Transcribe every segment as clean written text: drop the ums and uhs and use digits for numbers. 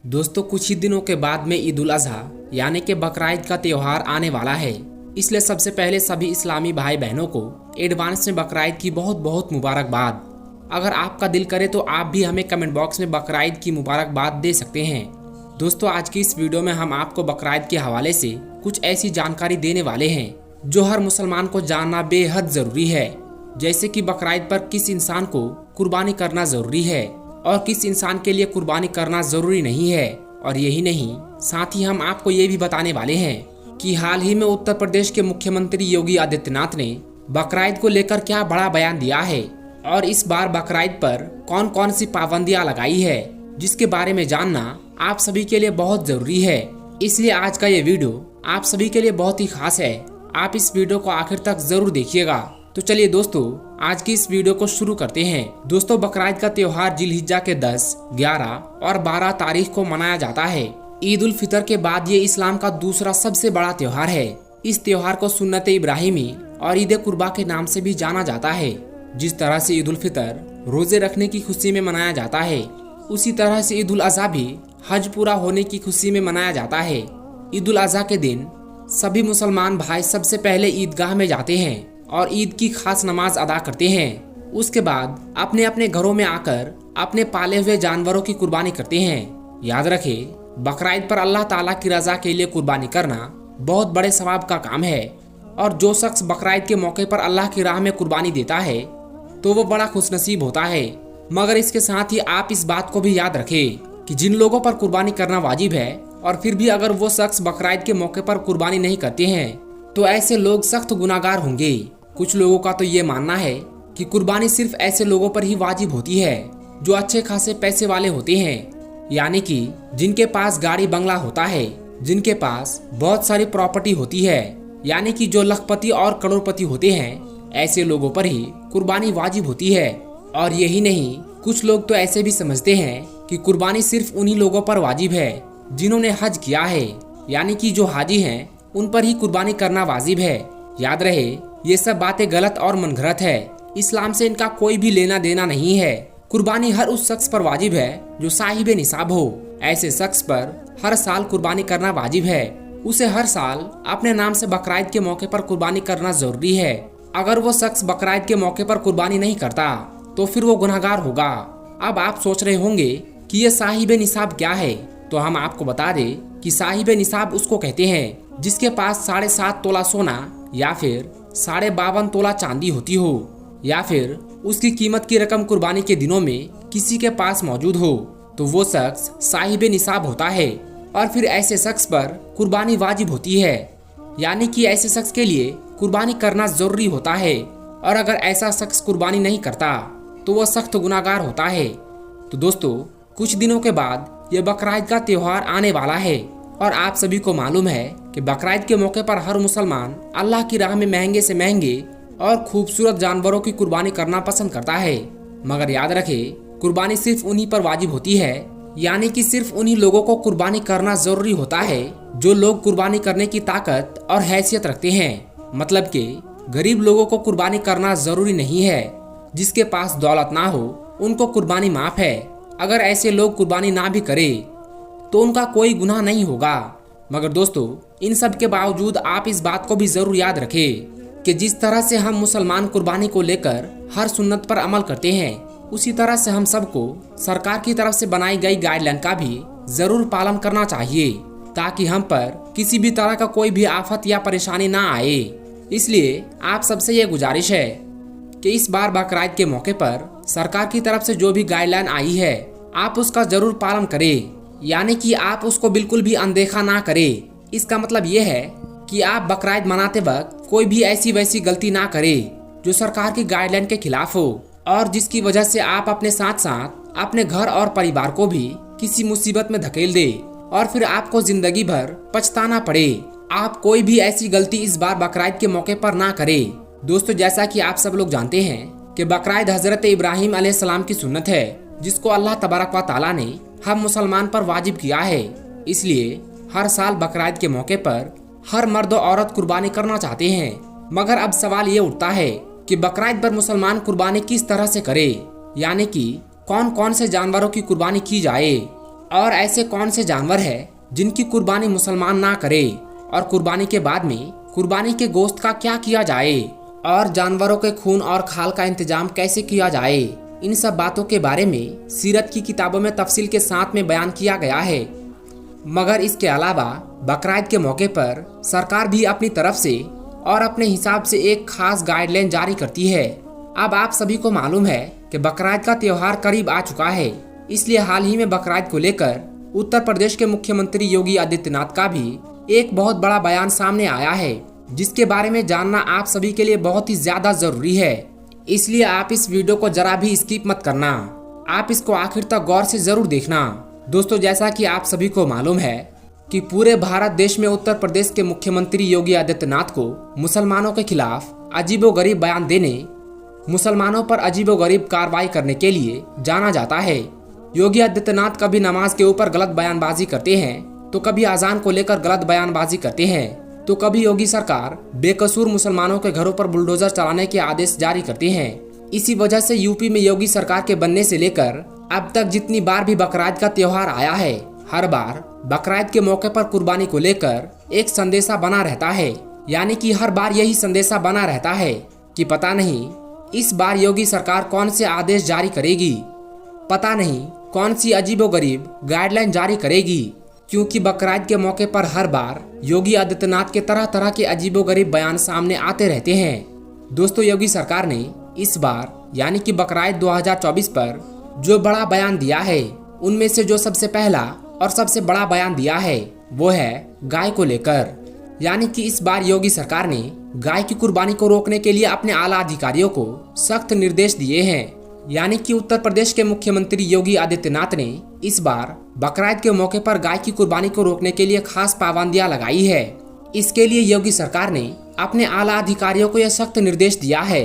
दोस्तों, कुछ ही दिनों के बाद में ईद उल अजहा यानी कि बकरीद का त्योहार आने वाला है। इसलिए सबसे पहले सभी इस्लामी भाई बहनों को एडवांस में बकरीद की बहुत बहुत मुबारकबाद। अगर आपका दिल करे तो आप भी हमें कमेंट बॉक्स में बकरीद की मुबारकबाद दे सकते हैं। दोस्तों, आज की इस वीडियो में हम आपको बकरीद के हवाले से कुछ ऐसी जानकारी देने वाले हैं जो हर मुसलमान को जानना बेहद ज़रूरी है। जैसे कि बकरीद पर किस इंसान को कुर्बानी करना ज़रूरी है और किस इंसान के लिए कुर्बानी करना ज़रूरी नहीं है। और यही नहीं, साथ ही हम आपको ये भी बताने वाले हैं कि हाल ही में उत्तर प्रदेश के मुख्यमंत्री योगी आदित्यनाथ ने बकरीद को लेकर क्या बड़ा बयान दिया है और इस बार बकरीद पर कौन कौन सी पाबंदियां लगाई है, जिसके बारे में जानना आप सभी के लिए बहुत ज़रूरी है। इसलिए आज का ये वीडियो आप सभी के लिए बहुत ही खास है। आप इस वीडियो को आखिर तक ज़रूर देखिएगा। तो चलिए दोस्तों, आज की इस वीडियो को शुरू करते हैं। दोस्तों, बकरीद का त्योहार जिलहिज्जा के 10, 11 और 12 तारीख को मनाया जाता है। ईद उल फितर के बाद ये इस्लाम का दूसरा सबसे बड़ा त्योहार है। इस त्योहार को सुन्नत इब्राहिमी और ईद कुर्बा के नाम से भी जाना जाता है। जिस तरह से ईद उल फितर रोजे रखने की खुशी में मनाया जाता है, उसी तरह से ईद उल अजहा भी हज पूरा होने की खुशी में मनाया जाता है। ईद उल अजहा के दिन सभी मुसलमान भाई सबसे पहले ईदगाह में जाते हैं और ईद की खास नमाज अदा करते हैं। उसके बाद अपने अपने घरों में आकर अपने पाले हुए जानवरों की कुर्बानी करते हैं। याद रखें, बकरीद पर अल्लाह ताला की रजा के लिए कुर्बानी करना बहुत बड़े सवाब का काम है। और जो शख्स बकरीद के मौके पर अल्लाह की राह में कुर्बानी देता है तो वो बड़ा खुशनसीब होता है। मगर इसके साथ ही आप इस बात को भी याद रखें कि जिन लोगों पर कुर्बानी करना वाजिब है और फिर भी अगर वो शख्स बकरीद के मौके पर कुर्बानी नहीं करते हैं तो ऐसे लोग सख्त गुनाहगार होंगे। कुछ लोगों का तो ये मानना है कि कुर्बानी सिर्फ ऐसे लोगों पर ही वाजिब होती है जो अच्छे खासे पैसे वाले होते हैं, यानी कि जिनके पास गाड़ी बंगला होता है, जिनके पास बहुत सारी प्रॉपर्टी होती है, यानी कि जो लखपति और करोड़पति होते हैं। ऐसे लोगों पर ही कुर्बानी वाजिब होती है। और यही नहीं, कुछ लोग तो ऐसे भी समझते हैं कि कुर्बानी सिर्फ उन्हीं लोगों पर वाजिब है जिन्होंने हज किया है, यानी कि जो हाजी हैं उन पर ही कुर्बानी करना वाजिब है। याद रहे, ये सब बातें गलत और मनगढ़ंत है। इस्लाम से इनका कोई भी लेना देना नहीं है। कुर्बानी हर उस शख्स पर वाजिब है जो साहिब निसाब हो। ऐसे शख्स पर हर साल कुर्बानी करना वाजिब है। उसे हर साल अपने नाम से बकरीद के मौके पर कुर्बानी करना जरूरी है। अगर वो शख्स बकरीद के मौके पर कुर्बानी नहीं करता तो फिर वो गुनहगार होगा। अब आप सोच रहे होंगे कि ये साहिब निसाब क्या है, तो हम आपको बता दें कि साहिब निसाब उसको कहते हैं जिसके पास 7.5 तोला सोना या फिर 52.5 तोला चांदी होती हो, या फिर उसकी कीमत की रकम कुर्बानी के दिनों में किसी के पास मौजूद हो, तो वो शख्स साहिब निसाब होता है। और फिर ऐसे शख्स पर कुर्बानी वाजिब होती है, यानी कि ऐसे शख्स के लिए कुर्बानी करना जरूरी होता है। और अगर ऐसा शख्स कुर्बानी नहीं करता तो वो सख्त गुनाहगार होता है। तो दोस्तों, कुछ दिनों के बाद ये बकरीद का त्योहार आने वाला है और आप सभी को मालूम है कि बकरीद के मौके पर हर मुसलमान अल्लाह की राह में महंगे से महंगे और खूबसूरत जानवरों की कुर्बानी करना पसंद करता है। मगर याद रखें, कुर्बानी सिर्फ उन्हीं पर वाजिब होती है, यानी कि सिर्फ उन्हीं लोगों को कुर्बानी करना जरूरी होता है जो लोग कुर्बानी करने की ताकत और हैसियत रखते हैं। मतलब कि गरीब लोगों को कुर्बानी करना जरूरी नहीं है। जिसके पास दौलत ना हो उनको कुर्बानी माफ है। अगर ऐसे लोग कुर्बानी ना भी करे तो उनका कोई गुनाह नहीं होगा। मगर दोस्तों, इन सब के बावजूद आप इस बात को भी जरूर याद रखें कि जिस तरह से हम मुसलमान कुर्बानी को लेकर हर सुन्नत पर अमल करते हैं, उसी तरह से हम सबको सरकार की तरफ से बनाई गई गाइडलाइन का भी जरूर पालन करना चाहिए, ताकि हम पर किसी भी तरह का कोई भी आफत या परेशानी ना आए। इसलिए आप सबसे ये गुजारिश है कि इस बार बकरीद के मौके पर सरकार की तरफ से जो भी गाइडलाइन आई है, आप उसका जरूर पालन करें, यानी कि आप उसको बिल्कुल भी अनदेखा ना करें। इसका मतलब ये है कि आप बकरीद मनाते वक्त कोई भी ऐसी वैसी गलती ना करें जो सरकार की गाइडलाइन के खिलाफ हो और जिसकी वजह से आप अपने साथ साथ अपने घर और परिवार को भी किसी मुसीबत में धकेल दे और फिर आपको जिंदगी भर पछताना पड़े। आप कोई भी ऐसी गलती इस बार बकरीद के मौके पर ना करें। दोस्तों, जैसा कि आप सब लोग जानते हैं कि बकरीद हजरत इब्राहिम अलैहिस्सलाम की सुन्नत है, जिसको अल्लाह तबारक व तआला ने हम मुसलमान पर वाजिब किया है। इसलिए हर साल बकरीद के मौके पर हर मर्द और औरत कुर्बानी करना चाहते हैं। मगर अब सवाल ये उठता है कि बकरीद पर मुसलमान कुर्बानी किस तरह से करे, यानी कि कौन कौन से जानवरों की कुर्बानी की जाए और ऐसे कौन से जानवर है जिनकी कुर्बानी मुसलमान ना करे, और कुर्बानी के बाद में कुर्बानी के गोश्त का क्या किया जाए, और जानवरों के खून और खाल का इंतजाम कैसे किया जाए। इन सब बातों के बारे में सीरत की किताबों में तफसील के साथ में बयान किया गया है। मगर इसके अलावा बकरीद के मौके पर सरकार भी अपनी तरफ से और अपने हिसाब से एक खास गाइडलाइन जारी करती है। अब आप सभी को मालूम है कि बकरीद का त्योहार करीब आ चुका है, इसलिए हाल ही में बकरीद को लेकर उत्तर प्रदेश के मुख्यमंत्री योगी आदित्यनाथ का भी एक बहुत बड़ा बयान सामने आया है, जिसके बारे में जानना आप सभी के लिए बहुत ही ज्यादा जरूरी है। इसलिए आप इस वीडियो को जरा भी स्किप मत करना, आप इसको आखिर तक गौर से जरूर देखना। दोस्तों, जैसा कि आप सभी को मालूम है कि पूरे भारत देश में उत्तर प्रदेश के मुख्यमंत्री योगी आदित्यनाथ को मुसलमानों के खिलाफ अजीबोगरीब बयान देने, मुसलमानों पर अजीबोगरीब कार्रवाई करने के लिए जाना जाता है। योगी आदित्यनाथ कभी नमाज के ऊपर गलत बयानबाजी करते हैं, तो कभी अजान को लेकर गलत बयानबाजी करते हैं, तो कभी योगी सरकार बेकसूर मुसलमानों के घरों पर बुलडोजर चलाने के आदेश जारी करते हैं। इसी वजह से यूपी में योगी सरकार के बनने से लेकर अब तक जितनी बार भी बकरीद का त्योहार आया है, हर बार बकरीद के मौके पर कुर्बानी को लेकर एक संदेशा बना रहता है। यानी कि हर बार यही संदेशा बना रहता है कि पता नहीं इस बार योगी सरकार कौन से आदेश जारी करेगी, पता नहीं कौन सी अजीबोगरीब गाइडलाइन जारी करेगी, क्योंकि बकरीद के मौके पर हर बार योगी आदित्यनाथ के तरह तरह के अजीबोगरीब बयान सामने आते रहते हैं। दोस्तों, योगी सरकार ने इस बार यानी कि बकरीद 2024 पर जो बड़ा बयान दिया है, उनमें से जो सबसे पहला और सबसे बड़ा बयान दिया है वो है गाय को लेकर। यानी कि इस बार योगी सरकार ने गाय की कुर्बानी को रोकने के लिए अपने आला अधिकारियों को सख्त निर्देश दिए हैं। यानी कि उत्तर प्रदेश के मुख्यमंत्री योगी आदित्यनाथ ने इस बार बकरीद के मौके पर गाय की कुर्बानी को रोकने के लिए खास पाबंदियां लगाई है। इसके लिए योगी सरकार ने अपने आला अधिकारियों को यह सख्त निर्देश दिया है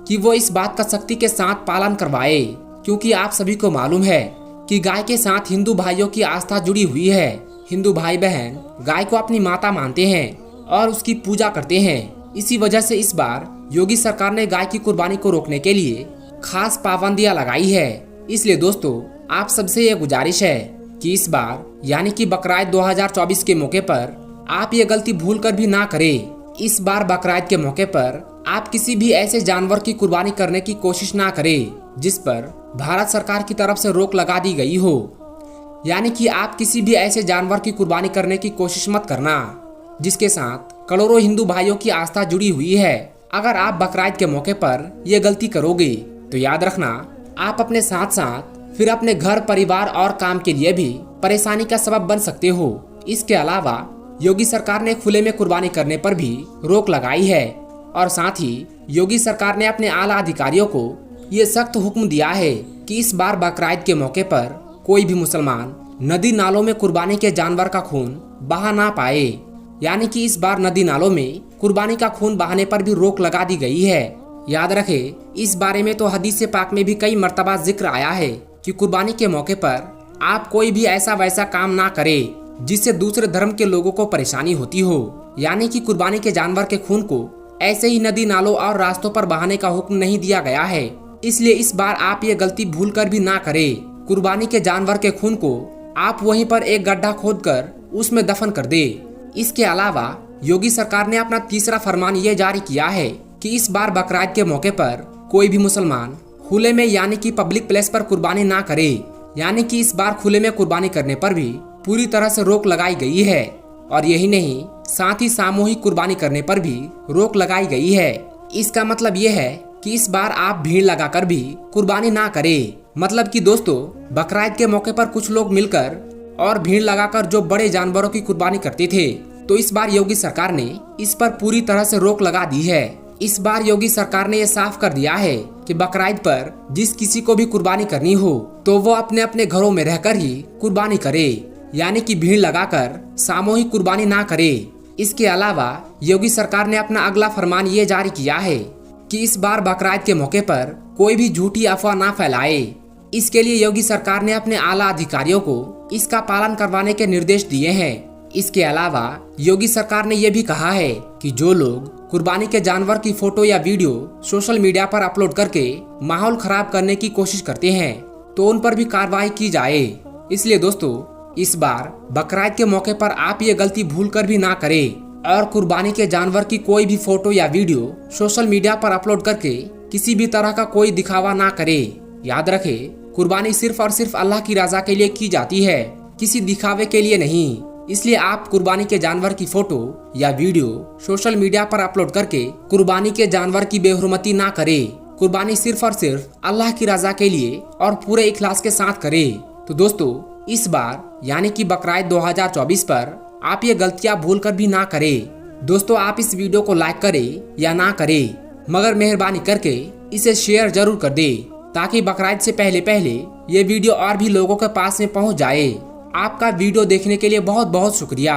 कि वो इस बात का सख्ती के साथ पालन करवाए, क्योंकि आप सभी को मालूम है कि गाय के साथ हिंदू भाइयों की आस्था जुड़ी हुई है। हिंदू भाई बहन गाय को अपनी माता मानते हैं और उसकी पूजा करते हैं। इसी वजह से इस बार योगी सरकार ने गाय की कुर्बानी को रोकने के लिए खास पाबंदियां लगाई है। इसलिए दोस्तों, आप सबसे ये गुजारिश है कि इस बार यानी कि बकरीद 2024 के मौके पर आप ये गलती भूल कर भी ना करें। इस बार बकरीद के मौके पर आप किसी भी ऐसे जानवर की कुर्बानी करने की कोशिश ना करें जिस पर भारत सरकार की तरफ से रोक लगा दी गई हो। यानी कि आप किसी भी ऐसे जानवर की कुर्बानी करने की कोशिश मत करना जिसके साथ करोड़ों हिंदू भाइयों की आस्था जुड़ी हुई है। अगर आप बकरीद के मौके पर यह गलती करोगे तो याद रखना, आप अपने साथ साथ फिर अपने घर, परिवार और काम के लिए भी परेशानी का सबब बन सकते हो। इसके अलावा योगी सरकार ने खुले में कुर्बानी करने पर भी रोक लगाई है और साथ ही योगी सरकार ने अपने आला अधिकारियों को ये सख्त हुक्म दिया है कि इस बार बकरीद के मौके पर कोई भी मुसलमान नदी नालों में कुर्बानी के जानवर का खून बहा ना पाए। यानी कि इस बार नदी नालों में कुर्बानी का खून बहाने पर भी रोक लगा दी गई है। याद रखें, इस बारे में तो हदीस पाक में भी कई मर्तबा जिक्र आया है कि कुर्बानी के मौके पर आप कोई भी ऐसा वैसा काम ना करें जिससे दूसरे धर्म के लोगों को परेशानी होती हो। यानी कि कुर्बानी के जानवर के खून को ऐसे ही नदी नालों और रास्तों पर बहाने का हुक्म नहीं दिया गया है। इसलिए इस बार आप ये गलती भूल कर भी ना करें। कुर्बानी के जानवर के खून को आप वहीं पर एक गड्ढा खोदकर उसमें दफन कर दे। इसके अलावा योगी सरकार ने अपना तीसरा फरमान ये जारी किया है कि इस बार बकरीद के मौके पर कोई भी मुसलमान खुले में यानी कि पब्लिक प्लेस पर कुर्बानी ना करे। यानी कि इस बार खुले में कुर्बानी करने पर भी पूरी तरह से रोक लगाई गई है। और यही नहीं, साथ ही सामूहिक कुर्बानी करने पर भी रोक लगाई गई है। इसका मतलब ये है कि इस बार आप भीड़ लगाकर भी कुर्बानी ना करें। मतलब कि दोस्तों, बकरीद के मौके पर कुछ लोग मिलकर और भीड़ लगाकर जो बड़े जानवरों की कुर्बानी करते थे, तो इस बार योगी सरकार ने इस पर पूरी तरह से रोक लगा दी है। इस बार योगी सरकार ने यह साफ कर दिया है कि बकरीद पर जिस किसी को भी कुर्बानी करनी हो तो वो अपने अपने घरों में रहकर ही कुर्बानी करे। यानी कि भीड़ लगाकर सामूहिक कुर्बानी ना करे। इसके अलावा योगी सरकार ने अपना अगला फरमान ये जारी किया है कि इस बार बकरीद के मौके पर कोई भी झूठी अफवाह ना फैलाए। इसके लिए योगी सरकार ने अपने आला अधिकारियों को इसका पालन करवाने के निर्देश दिए हैं। इसके अलावा योगी सरकार ने यह भी कहा है कि जो लोग कुर्बानी के जानवर की फोटो या वीडियो सोशल मीडिया पर अपलोड करके माहौल खराब करने की कोशिश करते हैं तो उन पर भी कार्रवाई की जाए। इसलिए दोस्तों इस बार बकरीद के मौके पर आप ये गलती भूल कर भी ना करें और कुर्बानी के जानवर की कोई भी फोटो या वीडियो सोशल मीडिया पर अपलोड करके किसी भी तरह का कोई दिखावा ना करें। याद रखें, कुर्बानी सिर्फ और सिर्फ अल्लाह की रजा के लिए की जाती है, किसी दिखावे के लिए नहीं। इसलिए आप कुर्बानी के जानवर की फोटो या वीडियो सोशल मीडिया पर अपलोड करके कुर्बानी के जानवर की बेहुरमती ना करें। कुर्बानी सिर्फ और सिर्फ अल्लाह की रजा के लिए और पूरे इखलास के साथ करें। तो दोस्तों इस बार यानी कि बकरीद 2024 पर आप ये गलतियां भूल कर भी ना करें। दोस्तों आप इस वीडियो को लाइक करें या ना करें, मगर मेहरबानी करके इसे शेयर जरूर कर दे ताकि बकरीद से पहले पहले ये वीडियो और भी लोगों के पास में पहुंच जाए। आपका वीडियो देखने के लिए बहुत बहुत शुक्रिया।